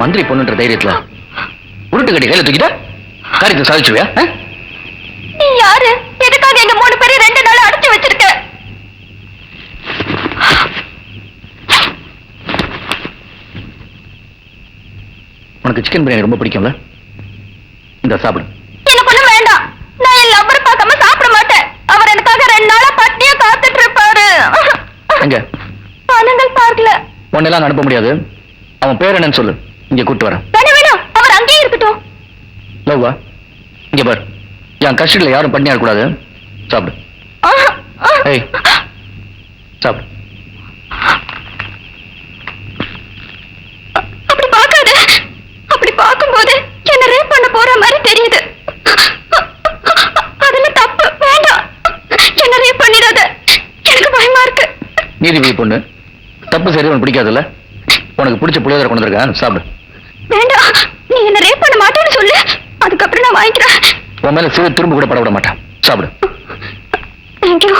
மந்திரி பொண்ணுன்ற தைரியத்துல உருட்டு கட்டி கையில தூக்கிட்டா காரியத்தை சாதிச்சுவியா? நீ யாரு? எதுக்காக எங்க 3 பேரும் 2 நாள் அடைச்சு வச்சிருக்க? உனக்கு சிக்கன் பிரியாணி ரொம்ப பிடிக்கும்ல? இந்த சாப்பிடு. எனக்கு ஒண்ணும் வேண்டாம். நான் என் லவ்வர் பார்க்காம சாப்பிட மாட்டேன். அவர் எனக்காக 2 நாளா பட்டினியா காத்துட்டு இருப்பாரு. எங்க? பணங்கள் பார்க்கல. உன்னெல்லாம் அனுப்ப முடியாது. அவன் பேர் என்னன்னு சொல்லு, இங்க கூட்டு வரேன். வேணாம், அவர் அங்கேயே இருக்கட்டும். லவ்வா, இங்க பாரு, என் கஷ்டத்துல யாரும் பண்ணியா கூடாது. சாப்பிடு. ஏய், சாப்பிடு. அப்படி பார்க்காத. அப்படி பார்க்கும்போது என்ன ரேப் பண்ண போற மாதிரி தெரியுது. அதெல்லாம் தப்பு. வேண்டாம், என்ன ரேப் பண்ணிடாத. எனக்கு பயமா இருக்கு. நீதிபதி பொண்ணு, தப்பு சரி உனக்கு பிடிக்காதுல்ல? உனக்கு பிடிச்ச புளியோதரை கொண்டு வந்திருக்கேன், சாப்பிடு. வேண்டாம், நீ என்ன ரேப் பண்ண மாட்டேன்னு சொல்லு, அதுக்கப்புறம் நான் வாங்கிக்கிறேன். உன் மேல சிறு திரும்ப கூட பட விட மாட்டேன். சாப்பிடு. தேங்க்யூ.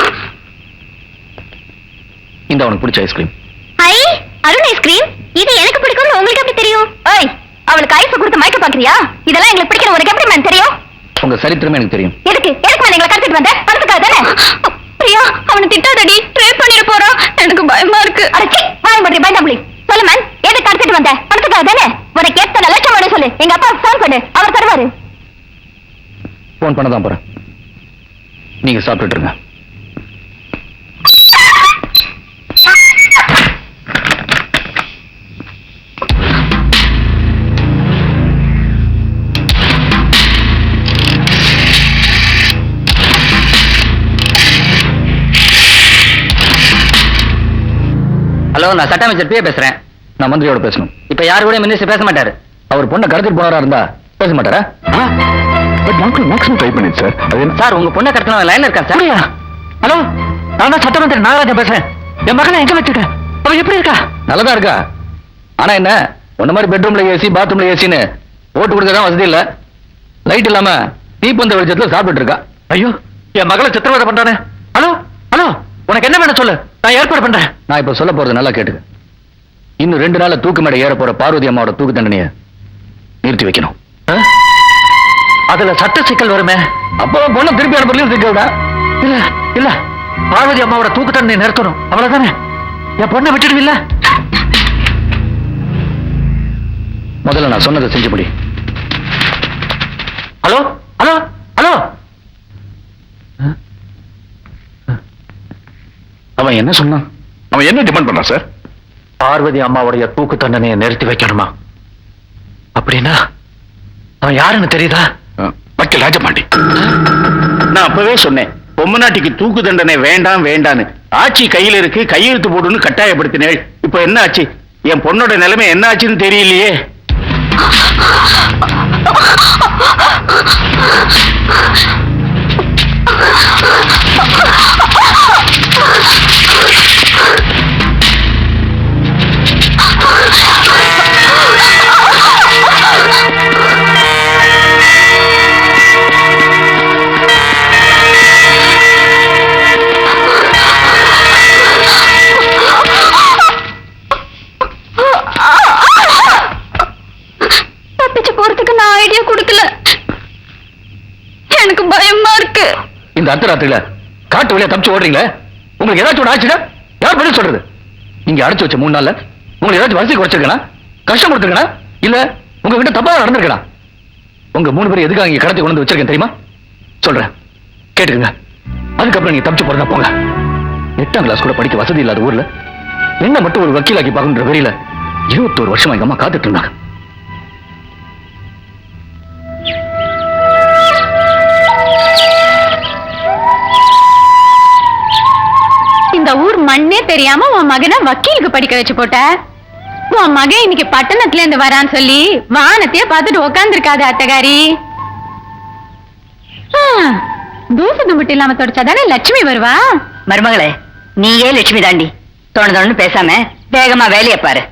இந்த உனக்கு பிடிச்ச ஐஸ்கிரீம். ஐ, அருண் ஐஸ்கிரீம். இது எனக்கு பிடிக்கும்னு உங்களுக்கு எப்படி தெரியும்? ஏய், அவளுக்கு ஐஸ் கொடுத்து மயக்க பாக்குறியா? இதெல்லாம் எங்களுக்கு பிடிக்கிற உனக்கு எப்படி மேம் தெரியும்? உங்க சரித்திரமே எனக்கு தெரியும். எதுக்கு மேம் எங்களை கடத்திட்டு வந்த? பணத்துக்காக தானே? பிரியா, அவனை திட்டாதடி, ரேப் பண்ணிட போறான். எனக்கு பயமா இருக்கு. அடச்சி, வாய் பண்றி பயந்தாம்புலி. சொல்லு மேம், எதுக்கு கடத்திட்டு வந்த? பணத்துக்காக தானே? உனக்கு எத்தனை லட்சம் வேணும் சொல்லு, எங்க அப்பா ஃபோன் பண்ணு, அவர் தருவாரு. போன் பண்ணதான் போறேன், நீங்க சாப்பிட்டுட்டு இருங்க. ஹலோ, நான் சட்ட அமைச்சர் பிஏ பேசுறேன். நான் மந்திரியோட பேசணும். இப்ப யாரு கூட மினிஸ்டர் பேச மாட்டாரு. அவர் பொண்ணை கடத்திட்டு போனாரா இருந்தா பேச மாட்டாரா? மேக்ஸிமம் ட்ரை பண்ணி சார். சார், உங்க பொண்ணை கடத்தின லைன்ல இருக்கா சார்? ஹலோ, நான் தான் சட்டமந்திரி நாகராஜன் பேசுறேன். என் மகனை எங்க வச்சிருக்கேன்? அவ எப்படி இருக்கா? நல்லதா இருக்கா. ஆனா என்ன, ஒன்ன மாதிரி பெட்ரூம்ல ஏசி, பாத்ரூம்ல ஏசின்னு ஓட்டு கொடுக்கதான் வசதி இல்ல. லைட் இல்லாம தீப்பந்த வெளிச்சத்துல சாப்பிட்டு இருக்கா. ஐயோ, என் மகளை சித்திரவதை பண்றானே. ஹலோ ஹலோ, உனக்கு என்ன வேணும் சொல்லு, நான் ஏற்பாடு பண்றேன். நான் இப்ப சொல்ல போறது நல்லா கேட்டுக்க. இன்னும் 2 நாள்ல தூக்கு மேடை ஏற போற பார்வதி அம்மாவோட தூக்கு தண்டனையை நிறுத்தி வைக்கணும். அதுல சட்ட சிக்கல் வருமே. அப்போ பொண்ணு திருப்பி அனுப்புறதுல சிக்கல்டா. இல்ல இல்ல, பார்வதி அம்மாவோட தூக்கு தண்டனை நிறுத்தணும், அவ்வளவுதானே. என் பொண்ணை விட்டுடுவில்ல? முதல்ல நான் சொன்னதை செஞ்சு முடி. ஹலோ ஹலோ ஹலோ, அவன் என்ன சொன்னான்? அவன் என்ன டிமாண்ட் பண்ணான் சார்? பார்வதி அம்மாவுடைய தூக்கு தண்டனையை நிறுத்தி வைக்கணுமா? அப்படின்னா அவன் யாருன்னு தெரியுதா? வக்கீல் ராஜபாண்டி. நான் அப்பவே சொன்னேன், பொம்மநாட்டிக்கு தூக்கு தண்டனை வேண்டாம் வேண்டான்னு. ஆட்சி கையில இருக்கு, கையெழுத்து போடுன்னு கட்டாயப்படுத்தினேள். இப்ப என்ன ஆச்சு? என் பொண்ணோட நிலைமை என்ன ஆச்சுன்னு தெரியலையே. தப்பிச்சு போறதுக்கு நான் ஐடியா கொடுக்கல. எனக்கு பயமா இருக்கு. இந்த அர்த்தராத்திரியில காட்டு வழியா தப்பிச்சு ஓடுறீங்களே, உங்களுக்கு ஏதாச்சும் ஒரு ஆச்சுன்னா யார் பதில் சொல்றது? நீங்க அடைச்சு வச்ச 3 நாள்ல உங்களுக்கு ஏதாச்சும் வசதி குறைச்சிருக்கா, கஷ்டம் கொடுத்துருக்கா, இல்ல உங்ககிட்ட தப்பா நடந்திருக்கலாம்? உங்க 3 பேரும் எதுக்காக இங்க கடத்தி கொண்டு வச்சிருக்கேன் தெரியுமா? சொல்றேன், கேட்டுக்கங்க. அதுக்கப்புறம் நீங்க தப்பிச்சு போறதா போங்க. 8ஆம் கிளாஸ் கூட படிக்க வசதி இல்லாத ஊர்ல என்ன மட்டும் ஒரு வக்கீலாக்கி பார்க்கணுன்ற வெறியில 21 வருஷமா எங்க அம்மா காத்துட்டு இருந்தாங்க. இந்த ஊர் மண்ணே தெரியாம உன் மகனை வக்கீலுக்கு படிக்க வச்சு போட்ட. உன் மகன் இன்னைக்கு பட்டணத்துல இருந்து வரான்னு சொல்லி வானத்தையே பார்த்துட்டு உக்காந்து இருக்காது அத்தகாரி. தூசு தும்பிட்டு இல்லாம தொடச்சாதானே லட்சுமி வருவா. மருமகளே, நீயே லட்சுமி தாண்டி. தோணு பேசாம வேகமா வேலையை பாரு.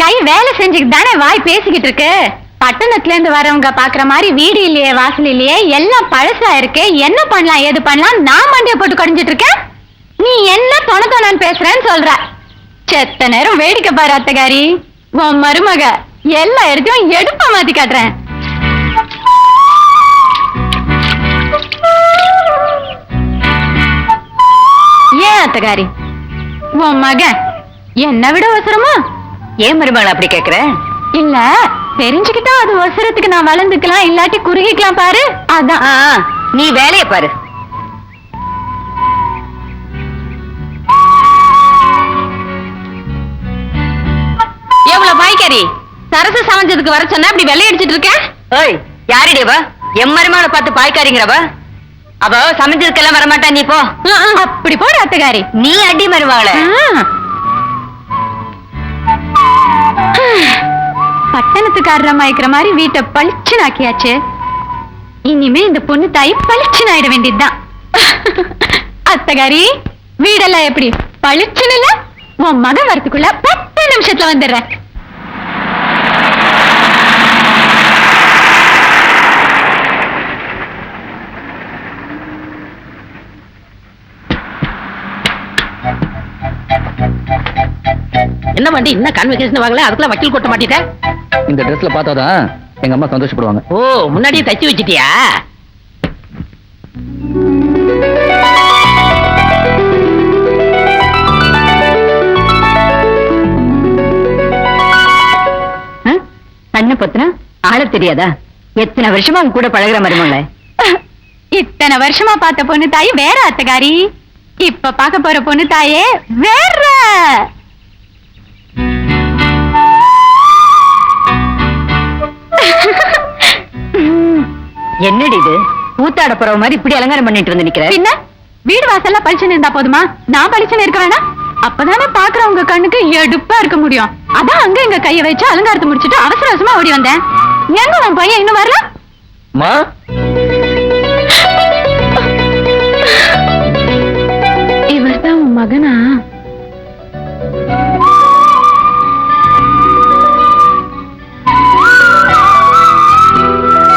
கை வேலை செஞ்சுக்கிட்டு தானே வாய் பேசிக்கிட்டு இருக்கு. பட்டணத்துல இருந்து வரவங்க பாக்குற மாதிரி வீடு இல்லையே, வாசல் இல்லையே, எல்லாம் பழசா இருக்கு. என்ன பண்ணலாம் ஏது பண்ணலாம் நான் மண்டிய போட்டு கடிஞ்சிட்டு இருக்கேன். நீ என்ன தொண தொணன்னு பேசுறேன்னு சொல்ற. செத்த நேரம் வேடிக்கை பாரு அத்தகாரி. உன் மருமக எல்லா இடத்தையும் எடுப்ப மாத்தி காட்டுறேன். ஏன் அத்தகாரி, உன் மகன் என்ன விட அவசரமா? ஏன் மருமகள் அப்படி கேக்குற? இல்ல, தெரிஞ்சுக்கிட்டா அது அவசரத்துக்கு நான் வளர்ந்துக்கலாம், இல்லாட்டி குறுகிக்கலாம் பாரு, அதான். நீ வேலைய பாரு. எவ்வளவு பாய்கறி சரசு சமைஞ்சதுக்கு வர சொன்னா அப்படி வெள்ளை அடிச்சிட்டு இருக்க? ஓய், யாருடையவா? எம் மருமகளை பார்த்து பாய்க்காரிங்கிறவ? அவ சமைஞ்சதுக்கெல்லாம் வரமாட்டா, நீ போ. அப்படி போற அத்தகாரி. நீ அடி மருமகளை. பட்டணத்துக்காரர் அம்மாய்க்கிற மாதிரி வீட்டை பளிச்சுன்னு ஆக்கியாச்சு. இனிமே இந்த பொண்ணு தாய் பளிச்சுன்னு ஆயிட வேண்டியதுதான். அத்தகாரி, வீடெல்லாம் எப்படி பளிச்சுன்னு இல்ல? உன் மகன் வரத்துக்குள்ள 10 நிமிஷத்துல வந்துடுறேன். என்ன வண்டி இன்னும் கன்வெகேஷன் வாங்கல, அதுக்குள்ள வக்கீல் கொட்ட மாட்டீங்க. இந்த ட்ரெஸ்ல பார்த்தாதான் எங்க அம்மா சந்தோஷப்படுவாங்க. ஓ, முன்னாடியே தச்சு வச்சிட்டியா? கண்ணு பத்தினா ஆள தெரியாதா? எத்தனை வருஷமா உன் கூட பழகுற மருமகள? இத்தனை வருஷமா பார்த்த பொண்ணு தாய் வேற அத்தகாரி, இப்ப பார்க்க போற பொண்ணு தாயே வேற. என்னடி இது? கூத்தாட போற மாதிரி இப்படி அலங்காரம் பண்ணிட்டு வந்து நிக்கிற? பின்ன வீடு வாசல்ல பளிச்சுன்னு இருந்தா போதுமா? நான் பளிச்சுன்னு இருக்க வேணாம்? அப்பதானே பாக்குறவங்க கண்ணுக்கு எடுப்பா இருக்க முடியும். அதான் அங்க இங்க கைய வச்சு அலங்காரத்தை முடிச்சிட்டு அவசர அவசரமா ஓடி வந்தேன். எங்க உன் பையன் இன்னும் வரல? மா, இவர்தான் உன் மகனா?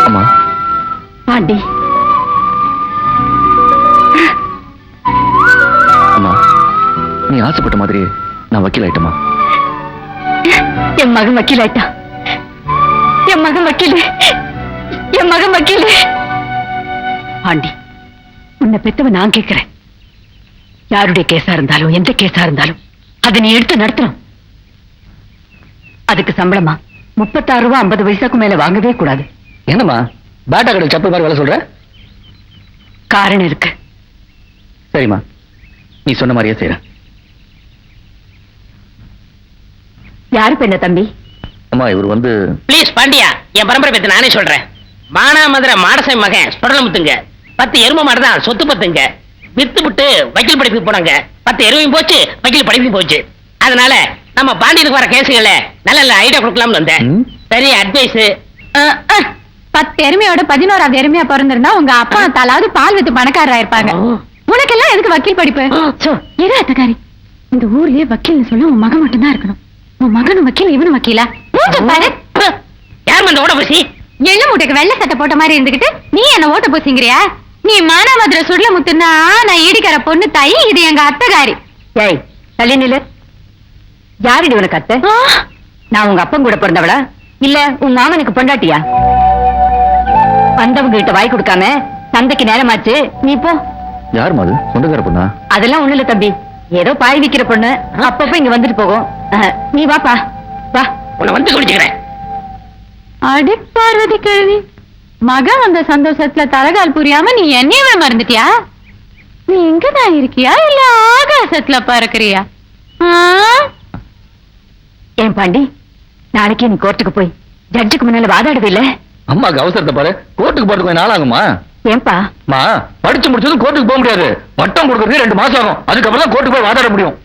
அம்மா. பாண்டி, அம்மா, நீ ஆசைப்பட்ட மாதிரி நான் வக்கீல் ஆயிட்டமா? என் மகன் வக்கீல் ஆயிட்டான். என் மகன் வக்கீல், என் மகன் வக்கீல். பாண்டி, உன்னை பெத்தவ நான் கேட்கிறேன். யாருடைய கேஸா இருந்தாலும் எந்த கேஸா இருந்தாலும் அதை நீ எடுத்து நடத்தணும். அதுக்கு சம்பளமா 36 ரூபா 50 பைசாக்கு மேல வாங்கவே கூடாது. என்னம்மா பேட்டா கடை சப்பல் மாதிரி வேலை சொல்ற? காரணம் இருக்கு. சரிம்மா, நீ சொன்ன மாதிரியே செய்யற. யாரு பெண்ண தம்பி? அம்மா, இவர் வந்து ப்ளீஸ் பாண்டியா, என் பரம்பரை பத்தி நானே சொல்றேன். மானாமதுரை மாடசை மகன் சுடலமுத்துங்க. 10 எரும மாடுதான் சொத்து பத்துங்க. வித்து விட்டு வக்கீல் படிப்புக்கு போனாங்க. 10 எருமையும் போச்சு, வக்கீல் படிப்பும் போச்சு. அதனால நம்ம பாண்டியனுக்கு வர கேஸுகளை நல்ல நல்ல ஐடியா கொடுக்கலாம்னு வந்தேன். சரி, அட்வைஸ். 10 எருமையோட 11ஆவது எருமையா பிறந்திருந்தா உங்க அப்பா தாலாவது பால் வித்து பணக்காரரா இருப்பாங்க. உனக்கெல்லாம் எதுக்கு வக்கீல் படிப்பு? இரு அத்தகாரி, இந்த ஊர்லயே வக்கீல்னு சொல்ல உன் மகன் மட்டும்தான் இருக்கணும். உன் மகனும் வக்கீல், இவனும் வக்கீலா? பாரு, யார் அந்த ஓட பூசி? எள்ளு மூட்டைக்கு வெள்ளை சட்டை போட்ட மாதிரி இருந்துகிட்டு நீ என்ன ஓட்ட பூசிங்கிறியா? நீ மானாமதுரை சுடல முத்துனா நான் ஈடிக்கிற பொண்ணு தாய், இது எங்க அத்தகாரி. ஏய், தள்ளி நில்லு. யாருடி உனக்கு அத்தை? நான் உங்க அப்பன் கூட பிறந்தவளா இல்ல உன் மாமனுக்கு பொண்டாட்டியா? வந்தவங்க கிட்ட வாய் கொடுக்காம சந்தைக்கு நேரமாச்சு, நீ போ. யாருமா அது? சொந்தக்கார பொண்ணா? அதெல்லாம் ஒண்ணு இல்ல தம்பி, ஏதோ பாய் விக்கிற பொண்ணு, அப்பப்ப இங்க வந்துட்டு போகும். நீ வாப்பா, வா. உன்னை வந்து குடிச்சுக்கிறேன். அடி பார்வதி கேள்வி, மகன் அந்த சந்தோஷத்துல தலகால் புரியாம நீ என்னையவே மறந்துட்டியா? நீ இங்கதான் இருக்கியா இல்ல ஆகாசத்துல பறக்குறியா? ஏன் பாண்டி, நாளைக்கே நீ கோர்ட்டுக்கு போய் ஜட்ஜுக்கு முன்னால வாதாடுது இல்ல? அம்மாக்கு அவசரத்தை பாரு, கோர்ட்டுக்கு போறதுக்கு கொஞ்சம் நாள் ஆகுமா? ஏன்பா? மா, படிச்சு முடிச்சதும் கோர்ட்டுக்கு போக முடியாது. பட்டம் கொடுக்கறதுக்கு 2 மாசம் ஆகும். அதுக்கப்புறம் தான் கோர்ட்டுக்கு போய் வாதாட முடியும்.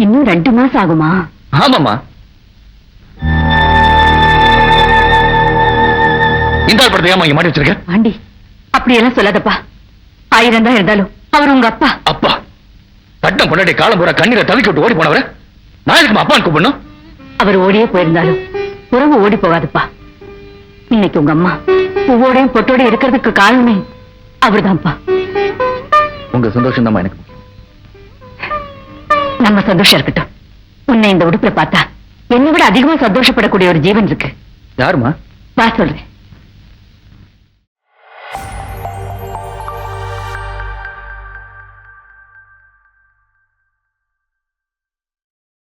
இன்னும் 2 மாசம் ஆகுமா? ஆமாமா. இந்த படத்தை ஏமா இங்க மாட்டி வச்சிருக்க? பாண்டி, அப்படியெல்லாம் சொல்லாதப்பா. 1000 தான் இருந்தாலும் அவர் உங்க அப்பா. அப்பா, பட்டம் பொண்டாட்டி காலம் பூரா கண்ணீரை தவிக்க விட்டு ஓடி போனவர நான் எதுக்கு அப்பான்னு கூப்பிடணும்? அவர் ஓடியே போயிருந்தாலும் உறவு ஓடி போகாதுப்பா. இன்னைக்கு உங்க அம்மா பூவோடையும் பொட்டோட இருக்கிறதுக்கு காரணமே அவர்தான்ப்பா. உங்க சந்தோஷம் தான் எனக்கு. நம்ம சந்தோஷம் இருக்கட்டும். உன்னை இந்த உடுப்புல பார்த்தா என்னை விட அதிகமா சந்தோஷப்படக்கூடிய ஒரு ஜீவன் இருக்கு. யாருமா? வா சொல்றேன்.